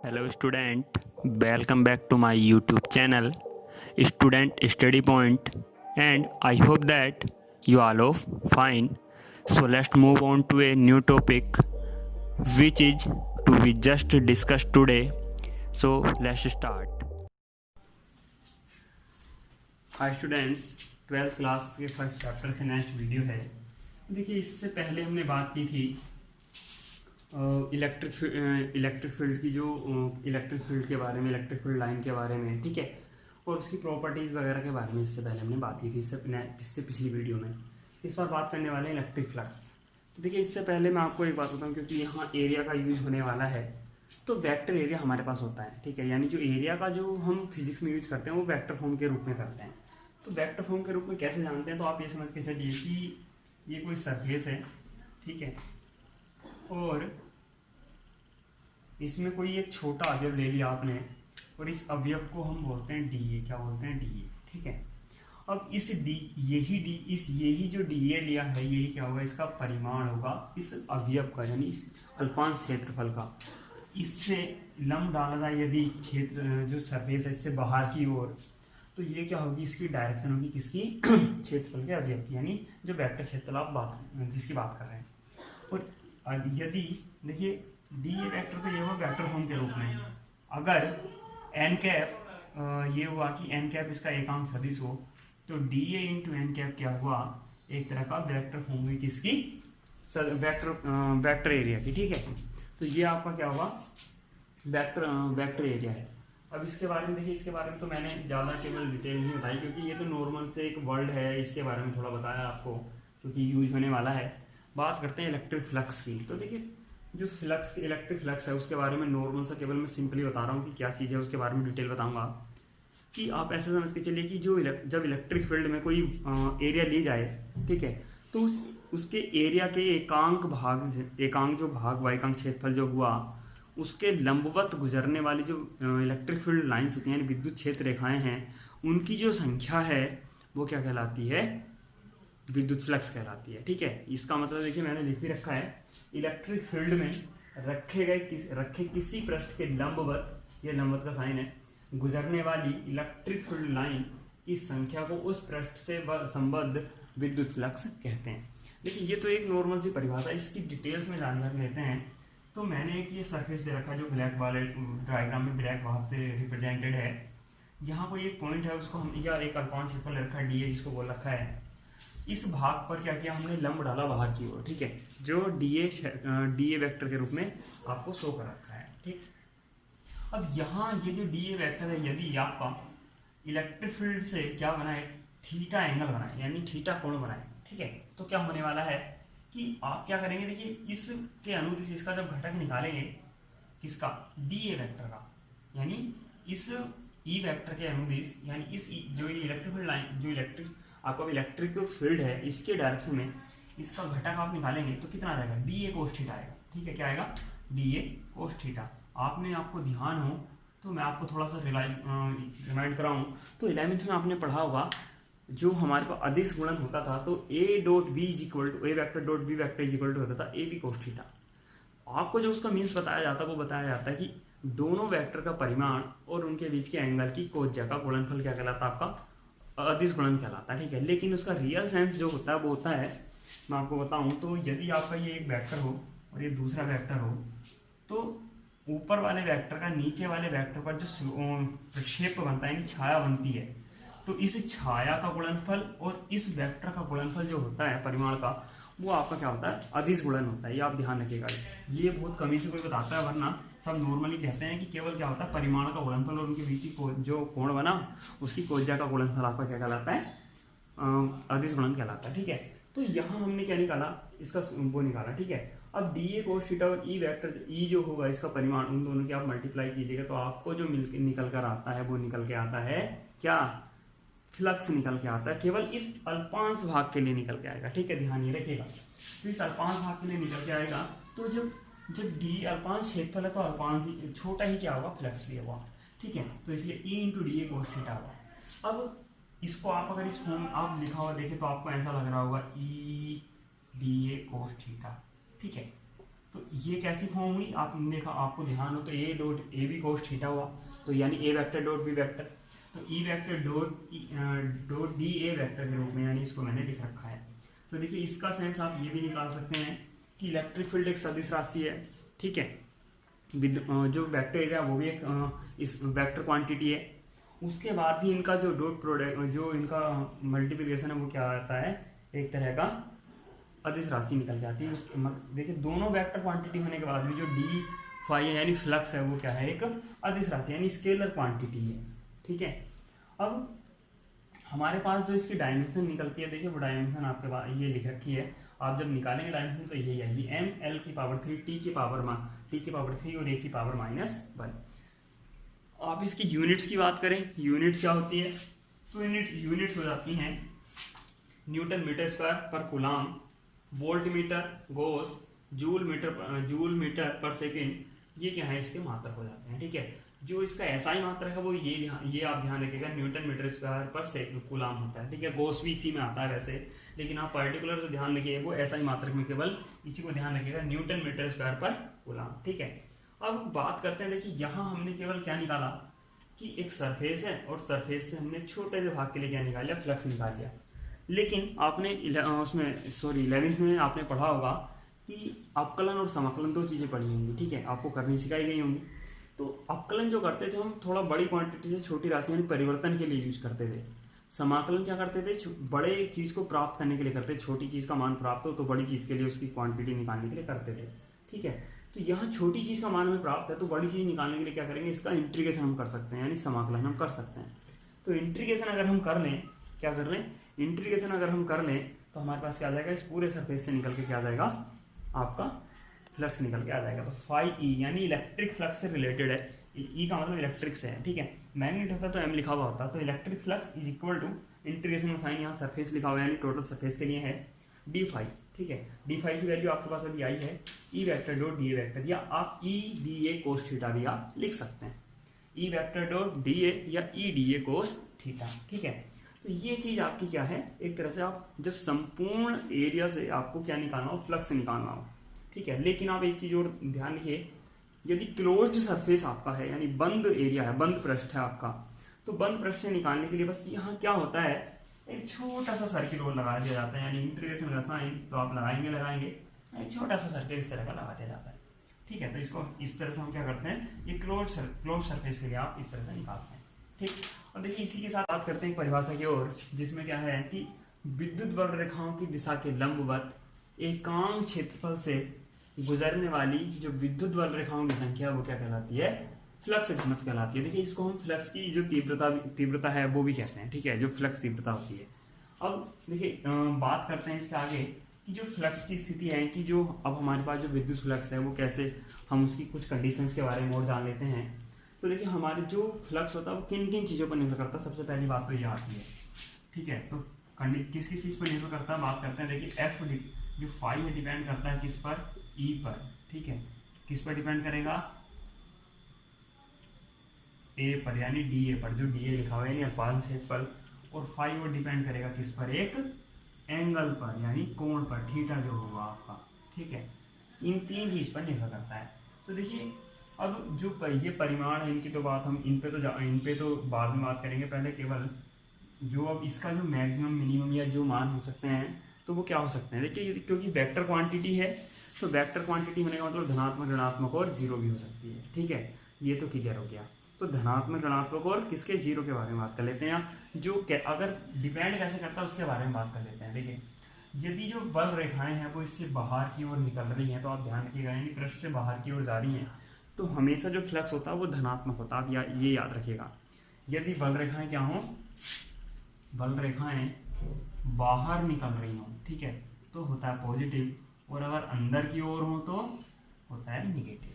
Hello student, welcome back to my YouTube channel Student Study Point, and I hope that you all are fine. So let's move on to a new topic which is to be just discussed today. So let's start. Hi students, 12th class के first chapter से next video है। देखिए, इससे पहले हमने बात की थी इलेक्ट्रिक फील्ड की, जो इलेक्ट्रिक फील्ड के बारे में, इलेक्ट्रिक फील्ड लाइन के बारे में, ठीक है, और उसकी प्रॉपर्टीज़ वगैरह के बारे में इससे पहले हमने बात की थी इससे पिछली वीडियो में। इस बार बात करने वाले हैं इलेक्ट्रिक फ्लक्स। तो देखिए, इससे पहले मैं आपको एक बात बताऊँ, क्योंकि यहाँ एरिया का यूज होने वाला है, तो वेक्टर एरिया हमारे पास होता है, ठीक है। यानी जो एरिया का जो हम फिजिक्स में यूज करते हैं वो वेक्टर फॉर्म के रूप में करते हैं। तो वेक्टर फॉर्म के रूप में कैसे जानते हैं, तो आप ये समझ के चलिए कि ये कोई सरफेस है, ठीक है, और इसमें कोई एक छोटा अवयव ले लिया आपने, और इस अवयव को हम बोलते हैं डी ए। क्या बोलते हैं? डी ए, ठीक है। अब इस यही जो डी ए लिया है, यही क्या होगा, इसका परिमाण होगा इस अवयव का, यानी इस अल्पांश क्षेत्रफल का। इससे लंब डाला जाए यदि क्षेत्र जो सरफेस है इससे बाहर की ओर, तो ये क्या होगी, इसकी डायरेक्शन होगी किसकी? क्षेत्रफल के अवयव की, यानी जो वेक्टर क्षेत्रफल आप जिसकी बात कर रहे हैं। और यदि देखिए, डी ए वेक्टर तो ये हुआ वेक्टर फॉर्म के रूप में। अगर एन कैप ये हुआ कि एन कैप इसका एकांक सदिश हो, तो D A into N cap क्या हुआ, एक तरह का वेक्टर फॉर्म हुई किसकी? वेक्टर एरिया की, ठीक है। तो ये आपका क्या हुआ, वेक्टर एरिया है। अब इसके बारे में देखिए, इसके बारे में तो मैंने ज़्यादा केवल डिटेल नहीं बताई, क्योंकि ये तो नॉर्मल से एक वर्ड है, इसके बारे में थोड़ा बताया आपको, क्योंकि यूज होने वाला है। बात करते हैं इलेक्ट्रिक फ्लक्स की। तो देखिए, जो इलेक्ट्रिक फ्लक्स है उसके बारे में नॉर्मल सा केवल मैं सिंपली बता रहा हूँ कि क्या चीज़ है, उसके बारे में डिटेल बताऊँगा। कि आप ऐसे समझ के चलिए कि जब इलेक्ट्रिक फील्ड में कोई एरिया ली जाए, ठीक है, तो उसके एरिया के एकांक जो भाग व एकांक क्षेत्रफल जो हुआ, उसके लंबवत गुजरने वाली जो इलेक्ट्रिक फील्ड लाइन्स होती हैं, यानी विद्युत क्षेत्र रेखाएं हैं, उनकी जो संख्या है वो क्या कहलाती है? विद्युत फ्लक्स कहलाती है, ठीक है। इसका मतलब देखिए, मैंने लिख भी रखा है, इलेक्ट्रिक फील्ड में रखे किसी पृष्ठ के लंबवत, ये लंबवत का साइन है, गुजरने वाली इलेक्ट्रिक फील्ड लाइन की संख्या को उस पृष्ठ से संबद्ध विद्युत फ्लक्स कहते हैं। देखिए, ये तो एक नॉर्मल सी परिभाषा, इसकी डिटेल्स में जानकारी लेते हैं। तो मैंने एक ये सरफेस दे रखा है जो ब्लैक वाले डायग्राम में ब्लैक भाग से रिप्रेजेंटेड है। यहाँ कोई एक पॉइंट है, उसको हम या एक अल्पांश क्षेत्रफल रखा है डी ए, जिसको बोल रखा है। इस भाग पर क्या किया हमने, लंब डाला बाहर की ओर, ठीक है, जो डी ए वेक्टर के रूप में आपको शो कर रखा है, ठीक। अब यहाँ ये जो डी ए वेक्टर है, यदि आपका इलेक्ट्रिक फील्ड से क्या बनाए, थीटा एंगल बनाए, यानी थीटा कोण बनाए, ठीक है, तो क्या होने वाला है कि आप क्या करेंगे, देखिए, इसके अनुदिश इसका जब घटक निकालेंगे, किसका? डी ए वेक्टर का, यानी इस ई वेक्टर के अनुदिश, यानी इस जो इलेक्ट्रिक फील्ड लाइन, जो आपका इलेक्ट्रिक फील्ड है, इसके डायरेक्शन में इसका घटक आप निकालेंगे तो कितना आ जाएगा? डी ए कोस थीटा आएगा, ठीक है। क्या आएगा? D A cos theta. आपको ध्यान हो तो मैं आपको थोड़ा सा रिमाइंड कराऊं, तो 11th में आपने पढ़ा होगा, जो हमारे पास अदिश गुणन होता था, तो A dot B is equal to A vector dot B vector is equal to होता था ए बी कोस थीटा। आपको जो उसका मीन्स बताया जाता है, वो बताया जाता है कि दोनों वेक्टर का परिमाण और उनके बीच के एंगल की कोज्या का गुणनफल क्या कहलाता है? आपका अदिश गुणन कहलाता है, ठीक है। लेकिन उसका रियल सेंस जो होता है वो होता है, मैं आपको बताऊं, तो यदि आपका ये एक वेक्टर हो और ये दूसरा वेक्टर हो, तो ऊपर वाले वेक्टर का नीचे वाले वेक्टर पर जो प्रक्षेप बनता है, यानी छाया बनती है, तो इस छाया का गुणनफल और इस वेक्टर का गुणनफल जो होता है परिमाण का, वो आपका क्या होता है? अदिश गुणन होता है। ये आप ध्यान रखिएगा, ये बहुत कमी से कोई बताता है, वरना सब नॉर्मली कहते हैं कि केवल क्या होता है, परिमाण का गुणनफल और उनके बीच की जो कोण बना, उसकी कोज्या का गुणनफल आपका क्या कहलाता है? अदिश गुणन कहलाता है, ठीक है। तो यहाँ हमने क्या निकाला, इसका वो निकाला, ठीक है। अब डी ए कोस थीटा और ई वेक्टर, ई जो होगा इसका परिमाण, उन दोनों की आप मल्टीप्लाई कीजिएगा, तो आपको जो निकल कर आता है वो निकल के आता है क्या? फ्लक्स निकल के आता है। केवल इस अल्पांश भाग के लिए निकल के आएगा, ठीक है, ध्यान ये रखिएगा। तो इस अल्पांश भाग के लिए निकल के आएगा, तो जब डी अल्पांश क्षेत्रफल है, तो अल्पांश छोटा ही क्या होगा? फ्लक्स लिया हुआ, ठीक है। तो इसलिए E into D A cos theta होगा। अब इसको आप अगर इस फॉर्म आप लिखा हुआ देखें, तो आपको ऐसा लग रहा होगा ई डी ए कोस थीटा, ठीक है। तो ये कैसी फॉर्म हुई, आपने देखा, आपको ध्यान हो तो ए डॉट ए भी कोस थीटा हुआ, तो यानी ए वेक्टर डॉट बी वेक्टर, तो E vector dot D A vector के रूप में, यानी इसको मैंने लिख रखा है। तो देखिए इसका सेंस आप ये भी निकाल सकते हैं कि इलेक्ट्रिक फील्ड एक सदिश राशि है, ठीक है, जो वेक्टर एरिया वो भी एक इस वेक्टर क्वांटिटी है। उसके बाद भी इनका जो डॉट प्रोडक्ट, जो इनका मल्टीप्लिकेशन है वो क्या आता है, एक तरह का अदिश राशि निकल जाती है। उसके देखिए दोनों वेक्टर क्वांटिटी होने के बाद भी जो डी फाई है यानी फ्लक्स है वो क्या है, एक अदिश राशि यानी स्केलर क्वांटिटी है, ठीक है। अब हमारे पास जो इसकी डायमेंशन निकलती है, देखिए वो डायमेंशन आपके पास ये लिख रखी है, आप जब निकालेंगे डायमेंशन तो यही आएगी एम एल की पावर 3 टी की पावर 3 और ए की पावर -1। आप इसकी यूनिट्स की बात करें, यूनिट्स क्या होती है, तो यूनिट्स हो जाती हैं न्यूटन मीटर स्क्वायर पर कूलाम, वोल्ट मीटर गोस, जूल मीटर पर सेकेंड, ये क्या है इसके मात्रक हो जाते हैं, ठीक है। जो इसका एसआई मात्रक है वो ये आप ध्यान रखिएगा, न्यूटन मीटर स्क्वायर पर सेकेंड कूलाम होता है, ठीक है। गोस भी इसी में आता है वैसे, लेकिन आप पर्टिकुलर से ध्यान रखिए वो एसआई मात्रक में केवल इसी को ध्यान रखिएगा, न्यूटन मीटर स्क्वायर पर कूलाम, ठीक है। अब बात करते हैं, देखिए यहाँ हमने केवल क्या निकाला कि एक सरफेस है और सरफेस से हमने छोटे से भाग के लिए क्या निकाल लिया, फ्लक्स निकाल लिया। लेकिन आपने उसमें 11th में आपने पढ़ा होगा कि अवकलन और समाकलन दो चीज़ें पढ़ी होंगी, ठीक है, आपको करनी सिखाई गई होंगी। तो अवकलन जो करते थे हम थोड़ा बड़ी क्वांटिटी से छोटी राशि यानी परिवर्तन के लिए यूज करते थे। समाकलन क्या करते थे, बड़े चीज़ को प्राप्त करने के लिए करते, छोटी चीज़ का मान प्राप्त हो तो बड़ी चीज़ के लिए उसकी क्वांटिटी निकालने के लिए करते थे, ठीक है। तो यहाँ छोटी चीज़ का मान हमें प्राप्त है तो बड़ी चीज़ निकालने के लिए क्या करेंगे, इसका इंटीग्रेशन हम कर सकते हैं, यानी समाकलन हम कर सकते हैं। तो इंटीग्रेशन अगर हम कर लें, क्या कर लें, इंटीग्रेशन अगर हम कर लें तो हमारे पास क्या आ जाएगा, इस पूरे सरफेस से निकल के क्या आ जाएगा, आपका फ्लक्स निकल के आ जाएगा। तो फाई ई यानी इलेक्ट्रिक फ्लक्स से रिलेटेड है, ई का मतलब इलेक्ट्रिक से है, ठीक है। मैग्नेट होता तो एम लिखा हुआ होता, तो electric flux is equal to integration में साइन यहाँ सरफेस लिखा हुआ है यानी टोटल सरफेस के लिए है डी फाई, ठीक है। डी फाई की वैल्यू आपके पास अभी आई है E vector dot D A vector, या आप ई डी ए कोस थीटा भी आप लिख सकते हैं, E vector dot D A या ई डी ए कोस थीटा, ठीक है। तो ये चीज़ आपकी क्या है, एक तरह से आप जब संपूर्ण एरिया से आपको क्या निकालना हो, फ्लक्स निकालना हो, ठीक है। लेकिन आप एक चीज़ और ध्यान रखिए, यदि क्लोज्ड सरफेस आपका है यानी बंद एरिया है, बंद पृष्ठ है आपका, तो बंद पृष्ठ से निकालने के लिए बस यहाँ क्या होता है, एक छोटा सा सर्किल और लगा दिया जाता है, यानी इंटीग्रेशन का साइन तो आप लगाएंगे एक छोटा सा सर्किल इस तरह का लगा दिया जाता है, ठीक है। तो इसको इस तरह से हम क्या करते हैं, ये क्लोज सरफेस के लिए आप इस तरह से निकालते हैं, ठीक। और देखिए इसी के साथ बात करते हैं परिभाषा की ओर, जिसमें क्या है कि विद्युत बल रेखाओं की दिशा के लंबवत एकांक क्षेत्रफल से गुजरने वाली जो विद्युत बल रेखाओं की संख्या वो क्या कहलाती है, फ्लक्स घनत्व कहलाती है। देखिए इसको हम फ्लक्स की जो तीव्रता है वो भी कहते हैं, ठीक है, जो फ्लक्स तीव्रता होती है। अब देखिए बात करते हैं इसके आगे कि जो फ्लक्स की स्थिति है कि जो अब हमारे पास जो विद्युत फ्लक्स है वो कैसे, हम उसकी कुछ कंडीशंस के बारे में और जान लेते हैं। तो देखिए हमारे जो फ्लक्स होता है वो किन किन चीज़ों पर निर्भर करता है, सबसे पहली बात तो ये आती है, ठीक है। तो किस किस चीज़ पर निर्भर करता है, बात करते हैं। देखिए एफ जो फाई है डिपेंड करता है किस पर, ई पर, ठीक है। किस पर डिपेंड करेगा, ए पर यानी डी ए पर, जो डी ए लिखा हुआ है यानी अल्पांश क्षेत्रफल, और फाई वो डिपेंड करेगा किस पर, एक एंगल पर यानी कोण पर, थीटा जो होगा आपका, ठीक है। इन तीन चीज़ पर निर्भर करता है। तो देखिए अब जो ये परिमाण है इनकी तो बात हम इन पे तो बाद में बात करेंगे, पहले केवल जो अब इसका जो मैक्सिमम मिनिमम या जो मान हो सकते हैं तो वो क्या हो सकते हैं। देखिए क्योंकि वेक्टर क्वांटिटी है तो वेक्टर क्वांटिटी होने का मतलब धनात्मक ऋणात्मक और जीरो भी हो सकती है, ठीक है। ये तो क्लियर हो गया। तो धनात्मक ऋणात्मक और किसके, जीरो के बारे में बात कर लेते हैं, जो अगर डिपेंड कैसे करता है उसके बारे में बात कर लेते हैं। देखिए यदि जो बल रेखाएं हैं वो इससे बाहर की ओर निकल रही हैं, तो आप ध्यान रखिएगा यानी पृष्ठ से बाहर की ओर जा रही हैं, तो हमेशा जो फ्लक्स होता है वो धनात्मक होता है। आप ये याद रखिएगा, यदि बल रेखाएं क्या हों, बल रेखाएं बाहर निकल रही हों, ठीक है, तो होता है पॉजिटिव, और अगर अंदर की ओर हो तो होता है निगेटिव,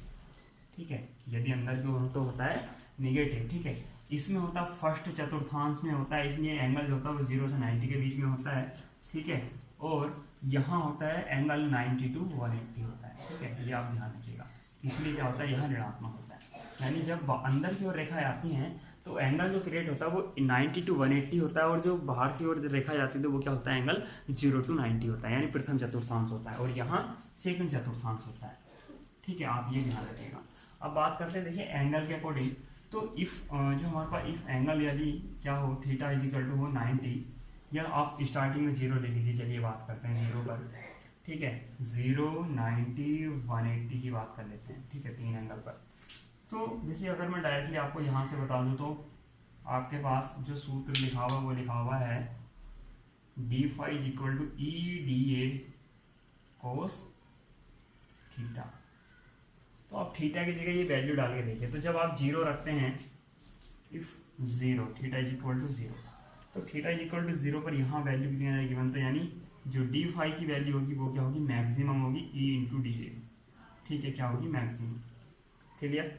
ठीक है। यदि अंदर की ओर हो तो होता है निगेटिव, ठीक है। इसमें होता है फर्स्ट चतुर्थांश में होता है, इसलिए एंगल जो होता है वो 0 से 90 के बीच में होता है, ठीक है। और यहाँ होता है एंगल 90 to 180 होता है, ठीक है। ये आप ध्यान रखिएगा, इसलिए क्या होता है, यहाँ ऋणात्मक होता है। यानी जब अंदर की ओर रेखाएं आती हैं तो एंगल जो क्रिएट होता है वो 90 to 180 होता है, और जो बाहर की ओर रेखा जाती है तो वो क्या होता है, एंगल 0 to 90 होता है, यानी प्रथम चतुर्थांश होता है, और यहाँ सेकंड चतुर्थांश होता है। ठीक है, आप ये ध्यान रखिएगा। अब बात करते हैं देखिए एंगल के अकॉर्डिंग। तो इफ़ जो हमारे पास इफ़ एंगल यदि क्या हो थीटा इज इक्वल टू हो 90, या आप स्टार्टिंग में 0 ले लीजिए। चलिए बात करते हैं 0 पर, ठीक है, 0, 90, 180 की बात कर लेते हैं, ठीक है, 3 एंगल पर। तो देखिए अगर मैं डायरेक्टली आपको यहाँ से बता दूँ तो आपके पास जो सूत्र लिखा हुआ वो लिखा हुआ है D phi is equal to E D A cos theta. तो आप थीटा की जगह ये वैल्यू डाल के देखिए। तो जब आप 0 रखते हैं, if 0 theta is equal to 0, तो थीटा इज इक्वल टू 0 पर यहाँ वैल्यू कितनी आएगी गिवन, तो यानी जो डी फाई की वैल्यू होगी वो क्या होगी, मैक्सिमम होगी ई इंटू डी ए, ठीक है, क्या होगी मैक्सिमम, क्लियर,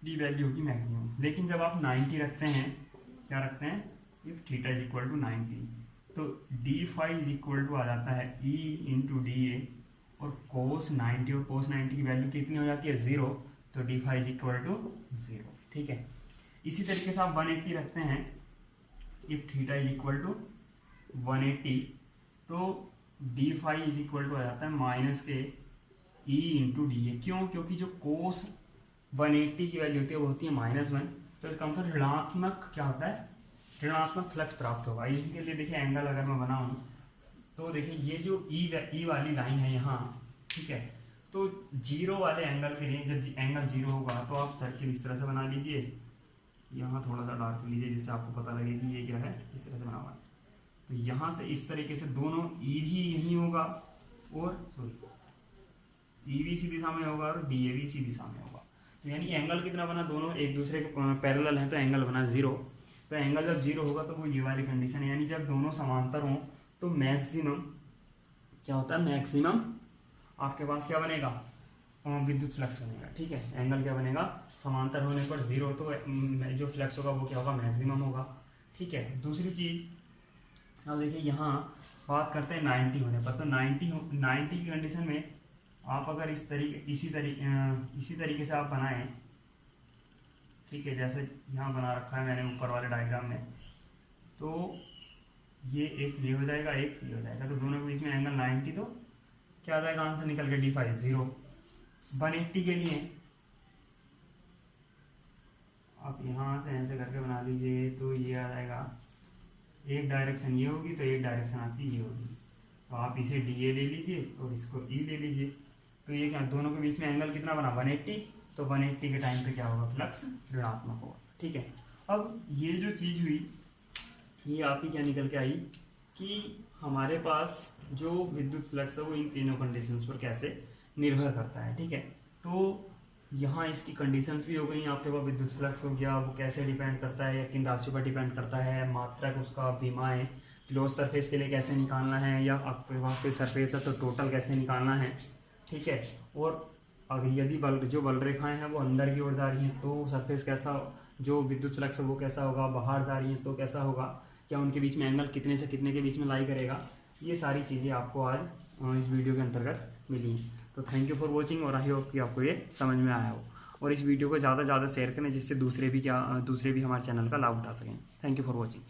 डी वैल्यू होगी मैक्सिमम। लेकिन जब आप 90 रखते हैं, क्या रखते हैं, if theta is equal to 90, तो D phi is equal to आ जाता है ई इंटू डी ए, और कोस 90 और कोस 90 की वैल्यू कितनी हो जाती है 0, तो D phi is equal to 0, ठीक है। इसी तरीके से आप 180 रखते हैं, if theta is equal to 180, तो D phi is equal to आ जाता है माइनस के ई इंटू डी ए। क्यों, क्योंकि जो कोस 180 की वैल्यू होती है वो होती है -1, तो इसका मतलब ऋणात्मक क्या होता है, ऋणात्मक फ्लक्स प्राप्त होगा। इसी के लिए देखिए एंगल अगर मैं बनाऊँ तो देखिए ये जो ई वाली लाइन है यहाँ, ठीक है, तो 0 वाले एंगल के लिए जब एंगल 0 होगा तो आप सर्किल इस तरह से बना लीजिए, यहाँ थोड़ा सा डार्क लीजिए जिससे आपको पता लगे कि ये क्या है, इस तरह से बना हुआ है। तो यहाँ से इस तरीके से दोनों ई भी यहीं होगा और ई भी इसी दिशा में होगा और डी ए भी इसी दिशा में होगा। तो यानी एंगल कितना बना, दोनों एक दूसरे के पैरेलल हैं, तो एंगल बना 0। तो एंगल जब 0 होगा तो वो ये वाली कंडीशन है, यानी जब दोनों समांतर हों तो मैक्सिमम क्या होता है, मैक्सिमम आपके पास क्या बनेगा, विद्युत फ्लक्स बनेगा, ठीक है। एंगल क्या बनेगा, समांतर होने पर 0, तो जो फ्लक्स होगा वो क्या होगा, मैक्सिमम होगा, ठीक है। दूसरी चीज़ अब देखिए यहाँ बात करते हैं 90 होने पर। तो 90 की कंडीशन में आप अगर इसी तरीके से आप बनाएं, ठीक है, जैसे यहाँ बना रखा है मैंने ऊपर वाले डायग्राम में, तो ये एक ये हो जाएगा, एक ये हो जाएगा, तो दोनों के बीच में एंगल 90, तो क्या आ जाएगा आंसर निकल के डी फाई 0। 180 के लिए आप यहाँ से ऐसे करके बना लीजिए, तो ये आ जाएगा, एक डायरेक्शन ये होगी तो एक डायरेक्शन आपकी ये होगी, तो आप इसे डी ए ले लीजिए और इसको ई ले लीजिए। तो ये क्या, दोनों के बीच में एंगल कितना बना 180, तो 180 के टाइम पे क्या होगा, फ्लक्स ऋणात्मक होगा, ठीक है। अब ये जो चीज़ हुई ये आपकी क्या निकल के आई कि हमारे पास जो विद्युत फ्लक्स है वो इन तीनों कंडीशंस पर कैसे निर्भर करता है, ठीक है। तो यहाँ इसकी कंडीशंस भी हो गई, आपके पास विद्युत फ्लक्स हो गया, वो कैसे डिपेंड करता है या किन राशियों पर डिपेंड करता है, मात्रक उसका बीमा है, क्लोज सरफेस के लिए कैसे निकालना है, या आपके पास कोई सरफेस है तो टोटल कैसे निकालना है, ठीक है। और अगर यदि जो बल रेखाएं हैं वो अंदर की ओर जा रही हैं तो सरफेस कैसा, जो विद्युत फ्लक्स है वो कैसा होगा, बाहर जा रही है तो कैसा होगा, क्या उनके बीच में एंगल कितने से कितने के बीच में लाई करेगा, ये सारी चीज़ें आपको आज इस वीडियो के अंतर्गत मिली। तो थैंक यू फॉर वॉचिंग, और आई होप कि आपको ये समझ में आया हो, और इस वीडियो को ज़्यादा से ज़्यादा शेयर करें जिससे दूसरे भी हमारे चैनल का लाभ उठा सकें। Thank you for watching.